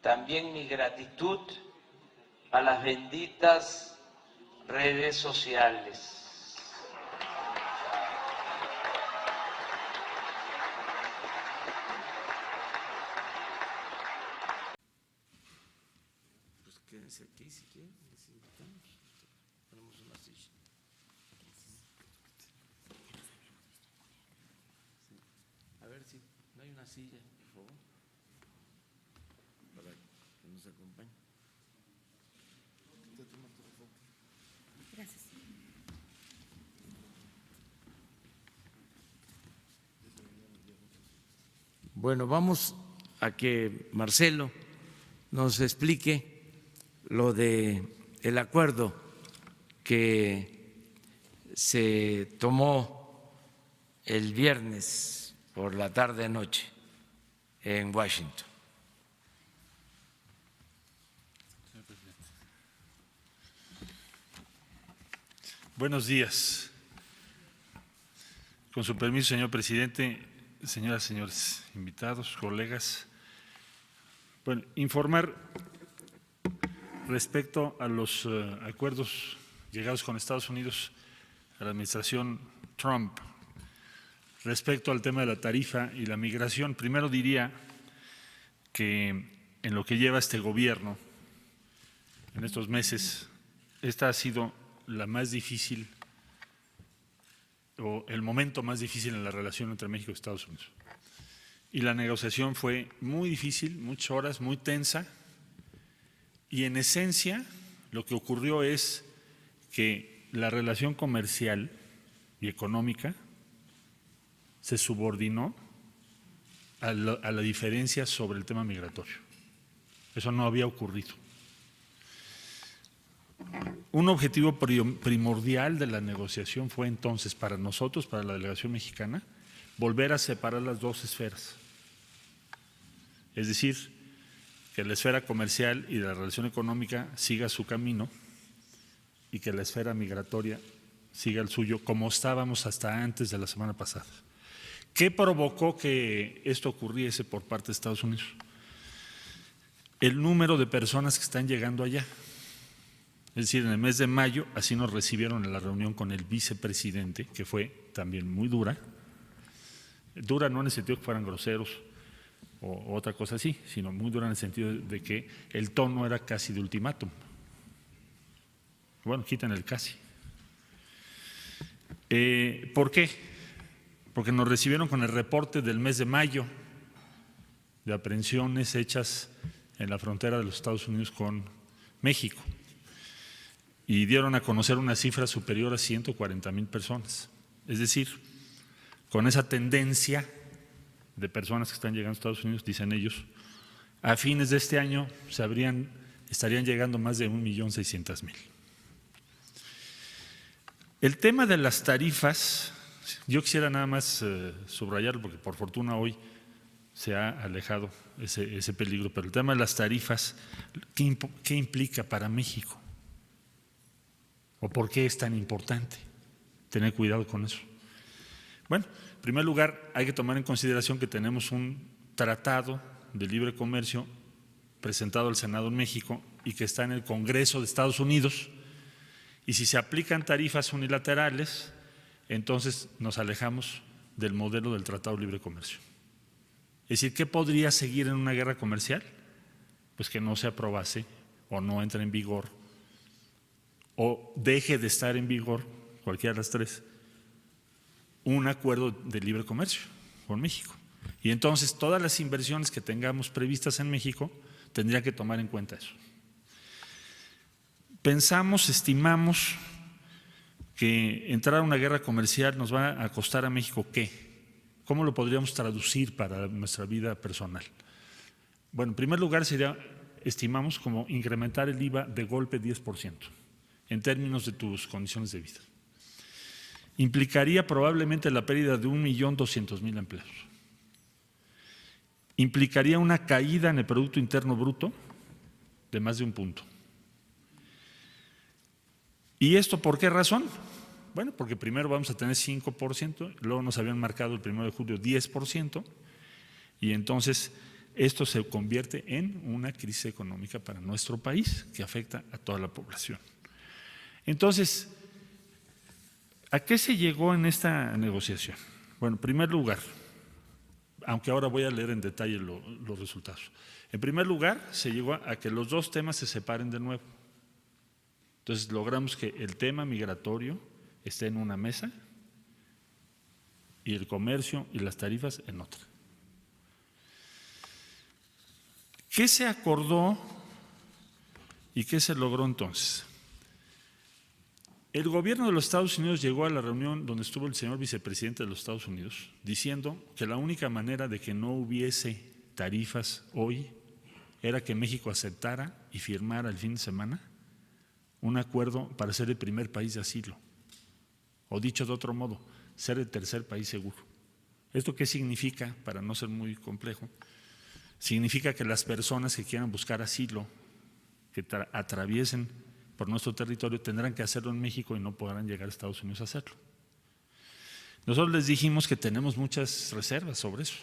también mi gratitud a las benditas redes sociales. Pues quédense aquí si quieren, les invitamos. Ponemos una silla. Sí. A ver si no hay una silla, por favor, para que nos acompañe. Gracias. Bueno, vamos a que Marcelo nos explique lo de el acuerdo que se tomó el viernes por la tarde-noche en Washington. Buenos días. Con su permiso, señor presidente, señoras y señores invitados, colegas. Bueno, informar respecto a los acuerdos llegados con Estados Unidos a la administración Trump respecto al tema de la tarifa y la migración. Primero diría que en lo que lleva este gobierno, en estos meses, esta ha sido la más difícil o el momento más difícil en la relación entre México y Estados Unidos. Y la negociación fue muy difícil, muchas horas, muy tensa, y en esencia lo que ocurrió es que la relación comercial y económica se subordinó a la diferencia sobre el tema migratorio. Eso no había ocurrido. Un objetivo primordial de la negociación fue entonces para nosotros, para la delegación mexicana, volver a separar las dos esferas. Es decir, que la esfera comercial y la relación económica siga su camino y que la esfera migratoria siga el suyo, como estábamos hasta antes de la semana pasada. ¿Qué provocó que esto ocurriese por parte de Estados Unidos? El número de personas que están llegando allá. Es decir, en el mes de mayo, así nos recibieron en la reunión con el vicepresidente, que fue también muy dura. Dura no en el sentido que fueran groseros o otra cosa así, sino muy dura en el sentido de que el tono era casi de ultimátum. Bueno, quitan el casi. ¿Por qué? Porque nos recibieron con el reporte del mes de mayo de aprehensiones hechas en la frontera de los Estados Unidos con México. Y dieron a conocer una cifra superior a 140,000 personas. Es decir, con esa tendencia de personas que están llegando a Estados Unidos, dicen ellos, a fines de este año estarían llegando más de 1,600,000. El tema de las tarifas, yo quisiera nada más subrayarlo, porque por fortuna hoy se ha alejado ese peligro, pero el tema de las tarifas, ¿qué implica para México? ¿O por qué es tan importante tener cuidado con eso? Bueno, en primer lugar, hay que tomar en consideración que tenemos un tratado de libre comercio presentado al Senado en México y que está en el Congreso de Estados Unidos, y si se aplican tarifas unilaterales, entonces nos alejamos del modelo del Tratado de Libre Comercio. Es decir, ¿qué podría seguir en una guerra comercial? Pues que no se aprobase o no entre en vigor o deje de estar en vigor, cualquiera de las tres, un acuerdo de libre comercio con México. Y entonces todas las inversiones que tengamos previstas en México tendrían que tomar en cuenta eso. Estimamos que entrar a una guerra comercial nos va a costar a México ¿qué? ¿Cómo lo podríamos traducir para nuestra vida personal? Bueno, en primer lugar estimamos como incrementar el IVA de golpe 10%. En términos de tus condiciones de vida. Implicaría probablemente la pérdida de 1,200,000 empleos. Implicaría una caída en el Producto Interno Bruto de más de 1 punto. ¿Y esto por qué razón? Bueno, porque primero vamos a tener 5%, luego nos habían marcado el 1 de julio 10%, y entonces esto se convierte en una crisis económica para nuestro país que afecta a toda la población. Entonces, ¿a qué se llegó en esta negociación? Bueno, en primer lugar, aunque ahora voy a leer en detalle los resultados. En primer lugar, se llegó a que los dos temas se separen de nuevo. Entonces, logramos que el tema migratorio esté en una mesa y el comercio y las tarifas en otra. ¿Qué se acordó y qué se logró entonces? El gobierno de los Estados Unidos llegó a la reunión donde estuvo el señor vicepresidente de los Estados Unidos diciendo que la única manera de que no hubiese tarifas hoy era que México aceptara y firmara el fin de semana un acuerdo para ser el primer país de asilo, o dicho de otro modo, ser el tercer país seguro. ¿Esto qué significa? Para no ser muy complejo, significa que las personas que quieran buscar asilo, que atraviesen por nuestro territorio, tendrán que hacerlo en México y no podrán llegar a Estados Unidos a hacerlo. Nosotros les dijimos que tenemos muchas reservas sobre eso.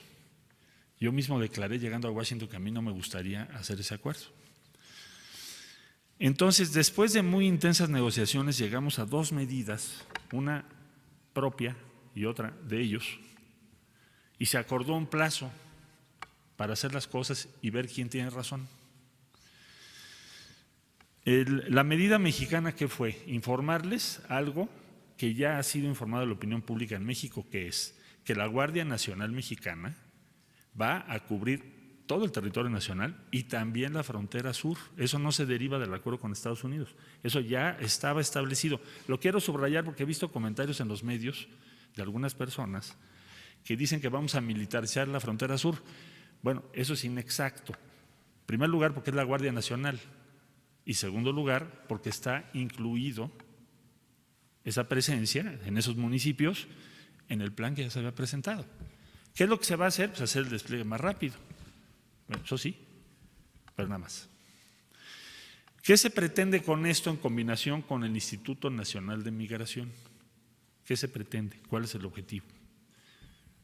Yo mismo declaré llegando a Washington que a mí no me gustaría hacer ese acuerdo. Entonces, después de muy intensas negociaciones, llegamos a dos medidas, una propia y otra de ellos, y se acordó un plazo para hacer las cosas y ver quién tiene razón. La medida mexicana, ¿qué fue? Informarles algo que ya ha sido informado a la opinión pública en México, que es que la Guardia Nacional Mexicana va a cubrir todo el territorio nacional y también la frontera sur. Eso no se deriva del acuerdo con Estados Unidos, eso ya estaba establecido. Lo quiero subrayar porque he visto comentarios en los medios de algunas personas que dicen que vamos a militarizar la frontera sur. Bueno, eso es inexacto. En primer lugar, porque es la Guardia Nacional, y segundo lugar, porque está incluido esa presencia en esos municipios en el plan que ya se había presentado. ¿Qué es lo que se va a hacer? Pues hacer el despliegue más rápido. Bueno, eso sí, pero nada más. ¿Qué se pretende con esto en combinación con el Instituto Nacional de Migración? ¿Qué se pretende? ¿Cuál es el objetivo?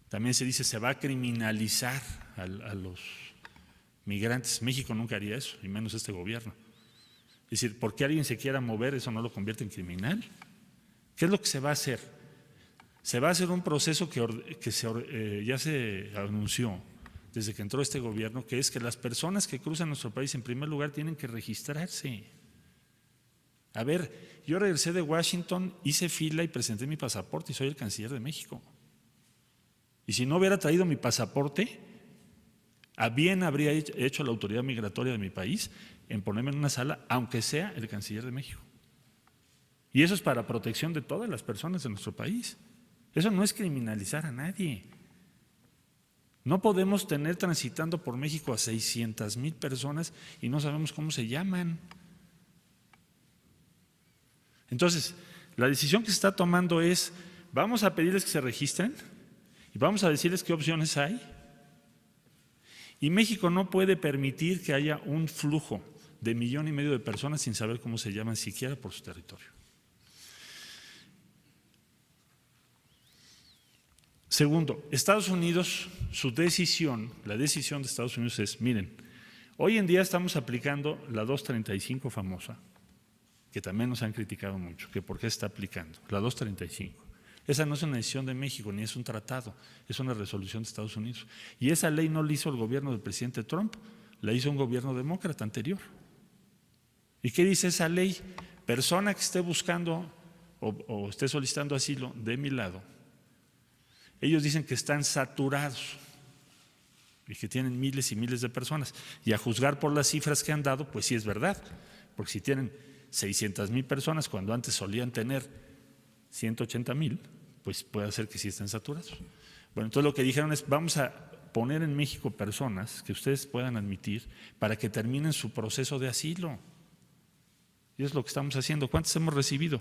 También se dice se va a criminalizar a los migrantes. México nunca haría eso, y menos este gobierno. Es decir, porque alguien se quiera mover, eso no lo convierte en criminal. ¿Qué es lo que se va a hacer? Se va a hacer un proceso que ya se anunció desde que entró este gobierno, que es que las personas que cruzan nuestro país en primer lugar tienen que registrarse. A ver, yo regresé de Washington, hice fila y presenté mi pasaporte y soy el canciller de México. Y si no hubiera traído mi pasaporte, a bien habría hecho la autoridad migratoria de mi país en ponerme en una sala, aunque sea el canciller de México. Y eso es para protección de todas las personas de nuestro país. Eso no es criminalizar a nadie. No podemos tener transitando por México a 600,000 personas y no sabemos cómo se llaman. Entonces, la decisión que se está tomando es, vamos a pedirles que se registren y vamos a decirles qué opciones hay. Y México no puede permitir que haya un flujo de 1,5 millones de personas sin saber cómo se llaman siquiera por su territorio. Segundo, Estados Unidos, su decisión, la decisión de Estados Unidos es, miren, hoy en día estamos aplicando la 235 famosa, que también nos han criticado mucho, que por qué se está aplicando, la 235. Esa no es una decisión de México, ni es un tratado, es una resolución de Estados Unidos. Y esa ley no la hizo el gobierno del presidente Trump, la hizo un gobierno demócrata anterior. ¿Y qué dice esa ley? Persona que esté buscando o esté solicitando asilo de mi lado, ellos dicen que están saturados y que tienen miles y miles de personas. Y a juzgar por las cifras que han dado, pues sí es verdad, porque si tienen 600,000 personas cuando antes solían tener 180,000, pues puede ser que sí estén saturados. Bueno, entonces lo que dijeron es, vamos a poner en México personas que ustedes puedan admitir para que terminen su proceso de asilo. Y es lo que estamos haciendo. ¿Cuántos hemos recibido?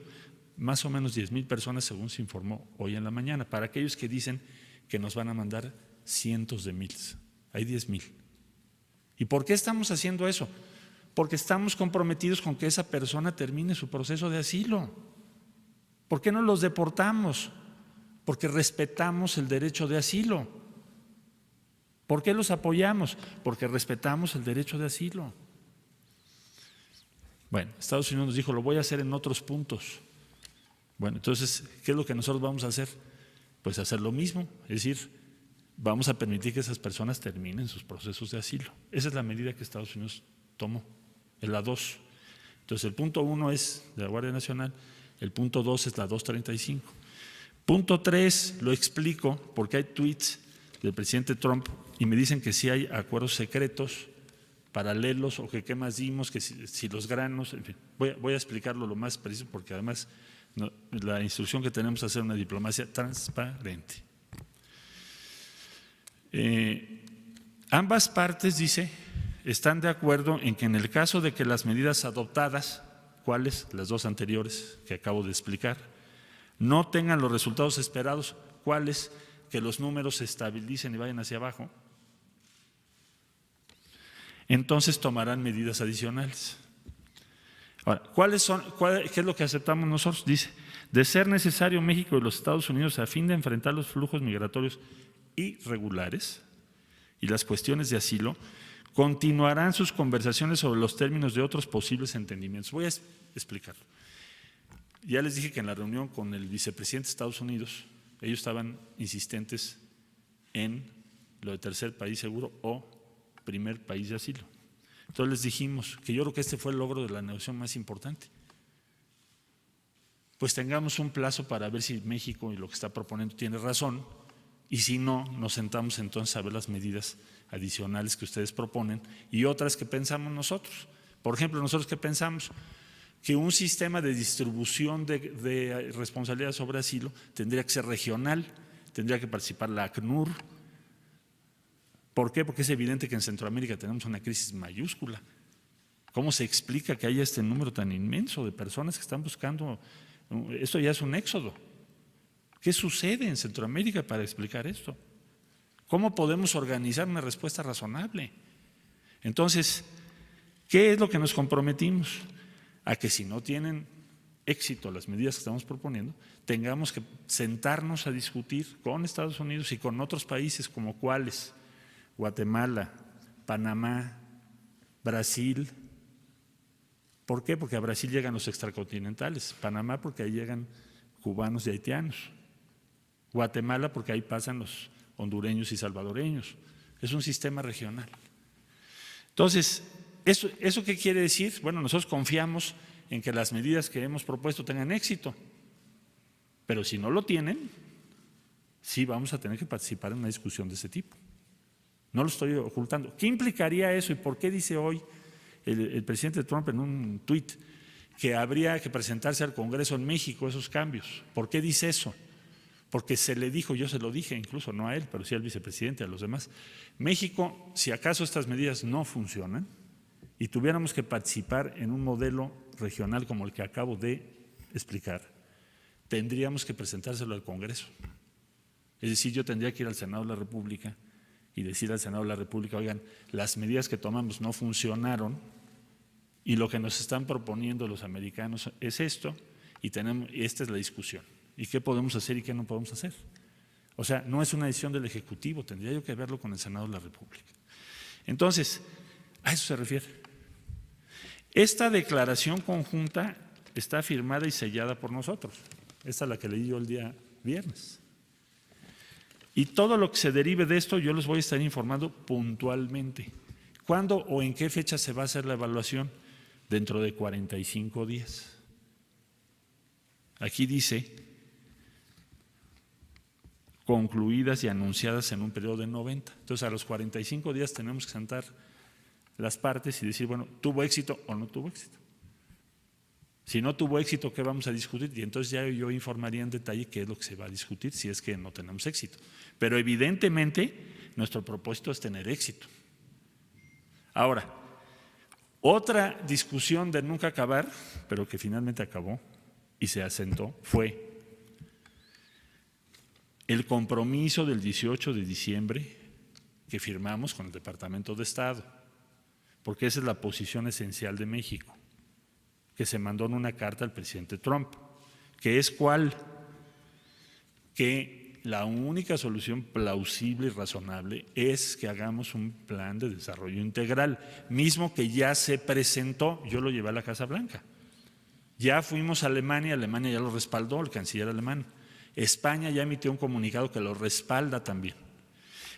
Más o menos 10,000 personas, según se informó hoy en la mañana. Para aquellos que dicen que nos van a mandar cientos de miles, hay 10,000. ¿Y por qué estamos haciendo eso? Porque estamos comprometidos con que esa persona termine su proceso de asilo. ¿Por qué no los deportamos? Porque respetamos el derecho de asilo. ¿Por qué los apoyamos? Porque respetamos el derecho de asilo. Bueno, Estados Unidos nos dijo, lo voy a hacer en otros puntos. Bueno, entonces, ¿qué es lo que nosotros vamos a hacer? Pues hacer lo mismo, es decir, vamos a permitir que esas personas terminen sus procesos de asilo. Esa es la medida que Estados Unidos tomó, en la 2. Entonces, el punto 1 es de la Guardia Nacional, el punto 2 es la 235. Punto 3, lo explico porque hay tweets del presidente Trump y me dicen que sí hay acuerdos secretos paralelos o que qué más dimos, que si los granos, en fin, voy a explicarlo lo más preciso porque además la instrucción que tenemos es hacer una diplomacia transparente. Ambas partes, dice, están de acuerdo en que en el caso de que las medidas adoptadas, ¿cuáles? Las dos anteriores que acabo de explicar, no tengan los resultados esperados, ¿cuáles? Que los números se estabilicen y vayan hacia abajo, entonces tomarán medidas adicionales. Ahora, ¿qué es lo que aceptamos nosotros? Dice, de ser necesario México y los Estados Unidos a fin de enfrentar los flujos migratorios irregulares y las cuestiones de asilo, continuarán sus conversaciones sobre los términos de otros posibles entendimientos. Voy a explicarlo. Ya les dije que en la reunión con el vicepresidente de Estados Unidos, ellos estaban insistentes en lo de tercer país seguro o primer país de asilo. Entonces les dijimos que yo creo que este fue el logro de la negociación más importante. Pues tengamos un plazo para ver si México y lo que está proponiendo tiene razón, y si no, nos sentamos entonces a ver las medidas adicionales que ustedes proponen y otras que pensamos nosotros. Por ejemplo, nosotros ¿qué pensamos? Que un sistema de distribución de responsabilidad sobre asilo tendría que ser regional, tendría que participar la ACNUR. ¿Por qué? Porque es evidente que en Centroamérica tenemos una crisis mayúscula. ¿Cómo se explica que haya este número tan inmenso de personas que están buscando? Esto ya es un éxodo. ¿Qué sucede en Centroamérica para explicar esto? ¿Cómo podemos organizar una respuesta razonable? Entonces, ¿qué es lo que nos comprometimos? A que si no tienen éxito las medidas que estamos proponiendo, tengamos que sentarnos a discutir con Estados Unidos y con otros países como cuáles, Guatemala, Panamá, Brasil. ¿Por qué? Porque a Brasil llegan los extracontinentales, Panamá porque ahí llegan cubanos y haitianos, Guatemala porque ahí pasan los hondureños y salvadoreños. Es un sistema regional. Entonces, ¿eso qué quiere decir? Bueno, nosotros confiamos en que las medidas que hemos propuesto tengan éxito, pero si no lo tienen, sí vamos a tener que participar en una discusión de ese tipo. No lo estoy ocultando. ¿Qué implicaría eso y por qué dice hoy el presidente Trump en un tuit que habría que presentarse al Congreso en México esos cambios? ¿Por qué dice eso? Porque se le dijo, yo se lo dije incluso, no a él, pero sí al vicepresidente, a los demás. México, si acaso estas medidas no funcionan y tuviéramos que participar en un modelo regional como el que acabo de explicar, tendríamos que presentárselo al Congreso. Es decir, yo tendría que ir al Senado de la República y decir al Senado de la República, oigan, las medidas que tomamos no funcionaron y lo que nos están proponiendo los americanos es esto y esta es la discusión. ¿Y qué podemos hacer y qué no podemos hacer? O sea, no es una decisión del Ejecutivo, tendría yo que verlo con el Senado de la República. Entonces, a eso se refiere. Esta declaración conjunta está firmada y sellada por nosotros. Esta es la que leí yo el día viernes. Y todo lo que se derive de esto yo les voy a estar informando puntualmente. ¿Cuándo o en qué fecha se va a hacer la evaluación? Dentro de 45 días. Aquí dice, concluidas y anunciadas en un periodo de 90. Entonces, a los 45 días tenemos que sentar las partes y decir, bueno, ¿tuvo éxito o no tuvo éxito? Si no tuvo éxito, ¿qué vamos a discutir? Y entonces ya yo informaría en detalle qué es lo que se va a discutir si es que no tenemos éxito. Pero evidentemente nuestro propósito es tener éxito. Ahora, otra discusión de nunca acabar, pero que finalmente acabó y se asentó, fue el compromiso del 18 de diciembre que firmamos con el Departamento de Estado, porque esa es la posición esencial de México, que se mandó en una carta al presidente Trump, que es cuál, que la única solución plausible y razonable es que hagamos un plan de desarrollo integral, mismo que ya se presentó, yo lo llevé a la Casa Blanca. Ya fuimos a Alemania, Alemania ya lo respaldó, el canciller alemán. España ya emitió un comunicado que lo respalda también.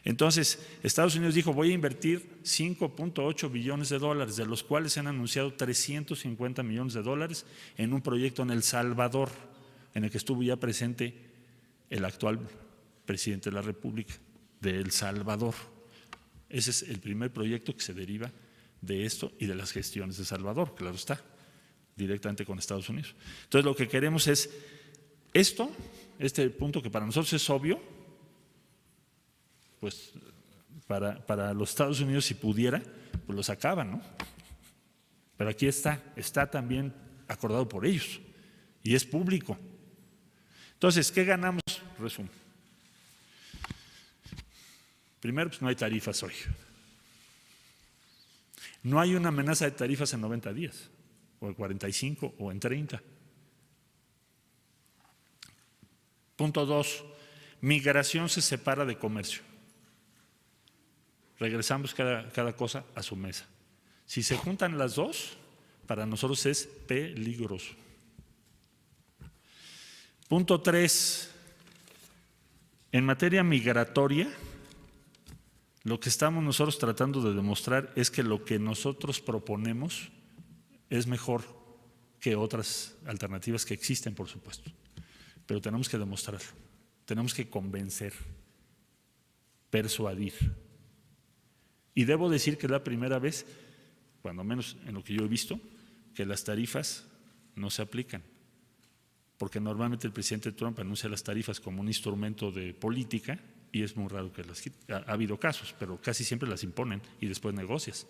Entonces, Estados Unidos dijo, voy a invertir 5.8 billones de dólares, de los cuales se han anunciado 350 millones de dólares en un proyecto en El Salvador, en el que estuvo ya presente el actual presidente de la República de El Salvador. Ese es el primer proyecto que se deriva de esto y de las gestiones de Salvador, claro está, directamente con Estados Unidos. Entonces, lo que queremos es esto, este punto que para nosotros es obvio, pues para los Estados Unidos, si pudiera, pues lo sacaban, ¿no? Pero aquí está también acordado por ellos y es público. Entonces, ¿qué ganamos? Resumo. Primero, pues no hay tarifas hoy. No hay una amenaza de tarifas en 90 días, o en 45, o en 30. Punto 2, migración se separa de comercio. Regresamos cada cosa a su mesa. Si se juntan las dos, para nosotros es peligroso. Punto 3, en materia migratoria, lo que estamos nosotros tratando de demostrar es que lo que nosotros proponemos es mejor que otras alternativas que existen, por supuesto. Pero tenemos que demostrarlo, tenemos que convencer, persuadir. Y debo decir que es la primera vez, cuando menos en lo que yo he visto, que las tarifas no se aplican. Porque normalmente el presidente Trump anuncia las tarifas como un instrumento de política y es muy raro que las quite. Ha habido casos, pero casi siempre las imponen y después negocias.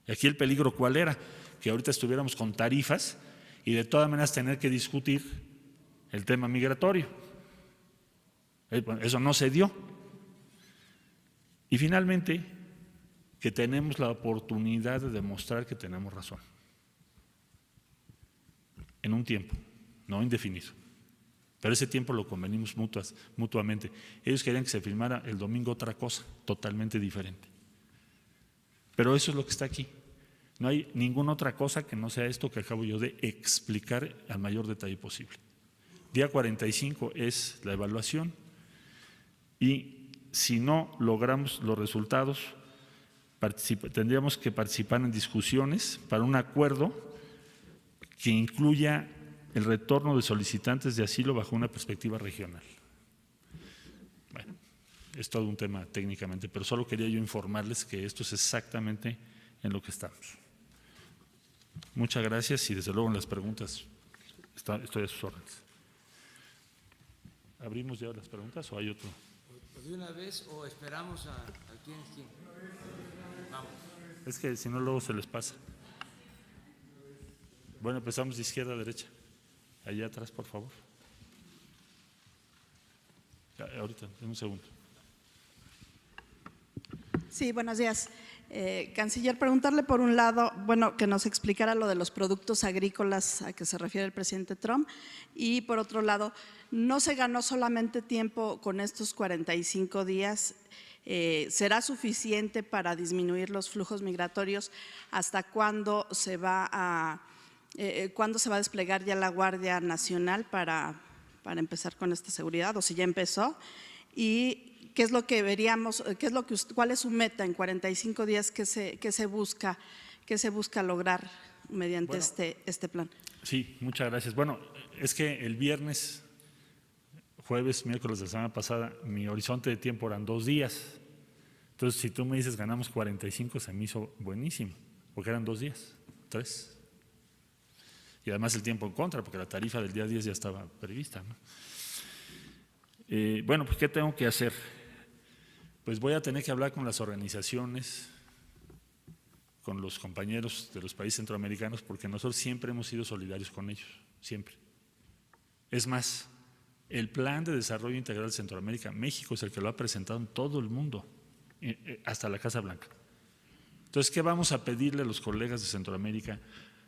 Y aquí el peligro, ¿cuál era? Que ahorita estuviéramos con tarifas y de todas maneras tener que discutir el tema migratorio. Eso no se dio. Y finalmente, que tenemos la oportunidad de demostrar que tenemos razón. En un tiempo, no indefinido. Pero ese tiempo lo convenimos mutuamente. Ellos querían que se firmara el domingo otra cosa, totalmente diferente. Pero eso es lo que está aquí. No hay ninguna otra cosa que no sea esto que acabo yo de explicar al mayor detalle posible. Día 45 es la evaluación y si no logramos los resultados, tendríamos que participar en discusiones para un acuerdo que incluya el retorno de solicitantes de asilo bajo una perspectiva regional. Bueno, es todo un tema técnicamente, pero solo quería yo informarles que esto es exactamente en lo que estamos. Muchas gracias y desde luego en las preguntas estoy a sus órdenes. ¿Abrimos ya las preguntas o hay otro? ¿De una vez o esperamos a quién? Vamos. Es que si no luego se les pasa. Bueno, empezamos de izquierda a derecha. Allá atrás, por favor. Ahorita, en un segundo. Sí, buenos días. Canciller, preguntarle por un lado, bueno, que nos explicara lo de los productos agrícolas a que se refiere el presidente Trump y por otro lado, no se ganó solamente tiempo con estos 45 días, ¿será suficiente para disminuir los flujos migratorios? ¿Hasta cuándo se va a desplegar ya la Guardia Nacional para empezar con esta seguridad o si ya empezó? Y ¿qué es lo que veríamos? ¿Cuál es su meta en 45 días? ¿Qué se busca lograr mediante este plan? Sí, muchas gracias. Bueno, es que el viernes, jueves, miércoles de la semana pasada, mi horizonte de tiempo eran 2 días. Entonces, si tú me dices ganamos 45, se me hizo buenísimo, porque eran 2 días, 3. Y además el tiempo en contra, porque la tarifa del día 10 ya estaba prevista, ¿no? Bueno, pues ¿qué tengo que hacer? Pues voy a tener que hablar con las organizaciones, con los compañeros de los países centroamericanos, porque nosotros siempre hemos sido solidarios con ellos, siempre. Es más, el Plan de Desarrollo Integral de Centroamérica, México es el que lo ha presentado en todo el mundo, hasta la Casa Blanca. Entonces, ¿qué vamos a pedirle a los colegas de Centroamérica,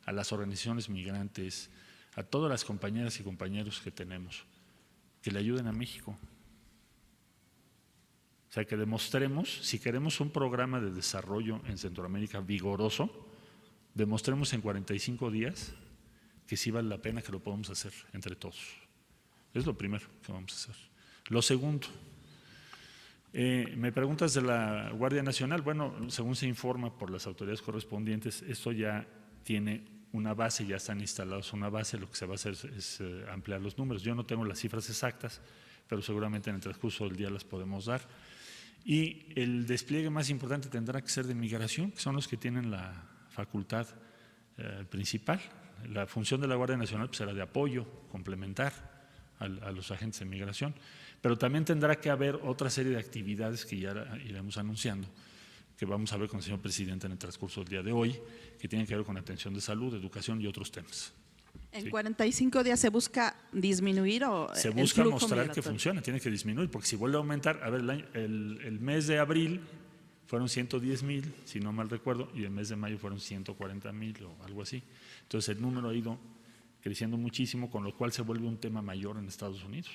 a las organizaciones migrantes, a todas las compañeras y compañeros que tenemos? Que le ayuden a México, O sea, que demostremos, si queremos un programa de desarrollo en Centroamérica vigoroso, demostremos en 45 días que sí vale la pena, que lo podemos hacer entre todos. Es lo primero que vamos a hacer. Lo segundo, me preguntas de la Guardia Nacional. Bueno, según se informa por las autoridades correspondientes, esto ya tiene una base, ya están instalados una base, lo que se va a hacer es ampliar los números. Yo no tengo las cifras exactas, pero seguramente en el transcurso del día las podemos dar. Y el despliegue más importante tendrá que ser de migración, que son los que tienen la facultad principal. La función de la Guardia Nacional pues, será de apoyo, complementar a los agentes de migración, pero también tendrá que haber otra serie de actividades que ya iremos anunciando, que vamos a ver con el señor presidente en el transcurso del día de hoy, que tienen que ver con atención de salud, educación y otros temas. ¿En 45 días se busca disminuir o se el busca flujo mostrar migratorio? que funciona, tiene que disminuir, porque si vuelve a aumentar, a ver, el mes de abril fueron 110,000, si no mal recuerdo, y el mes de mayo fueron 140,000 o algo así. Entonces el número ha ido creciendo muchísimo, con lo cual se vuelve un tema mayor en Estados Unidos.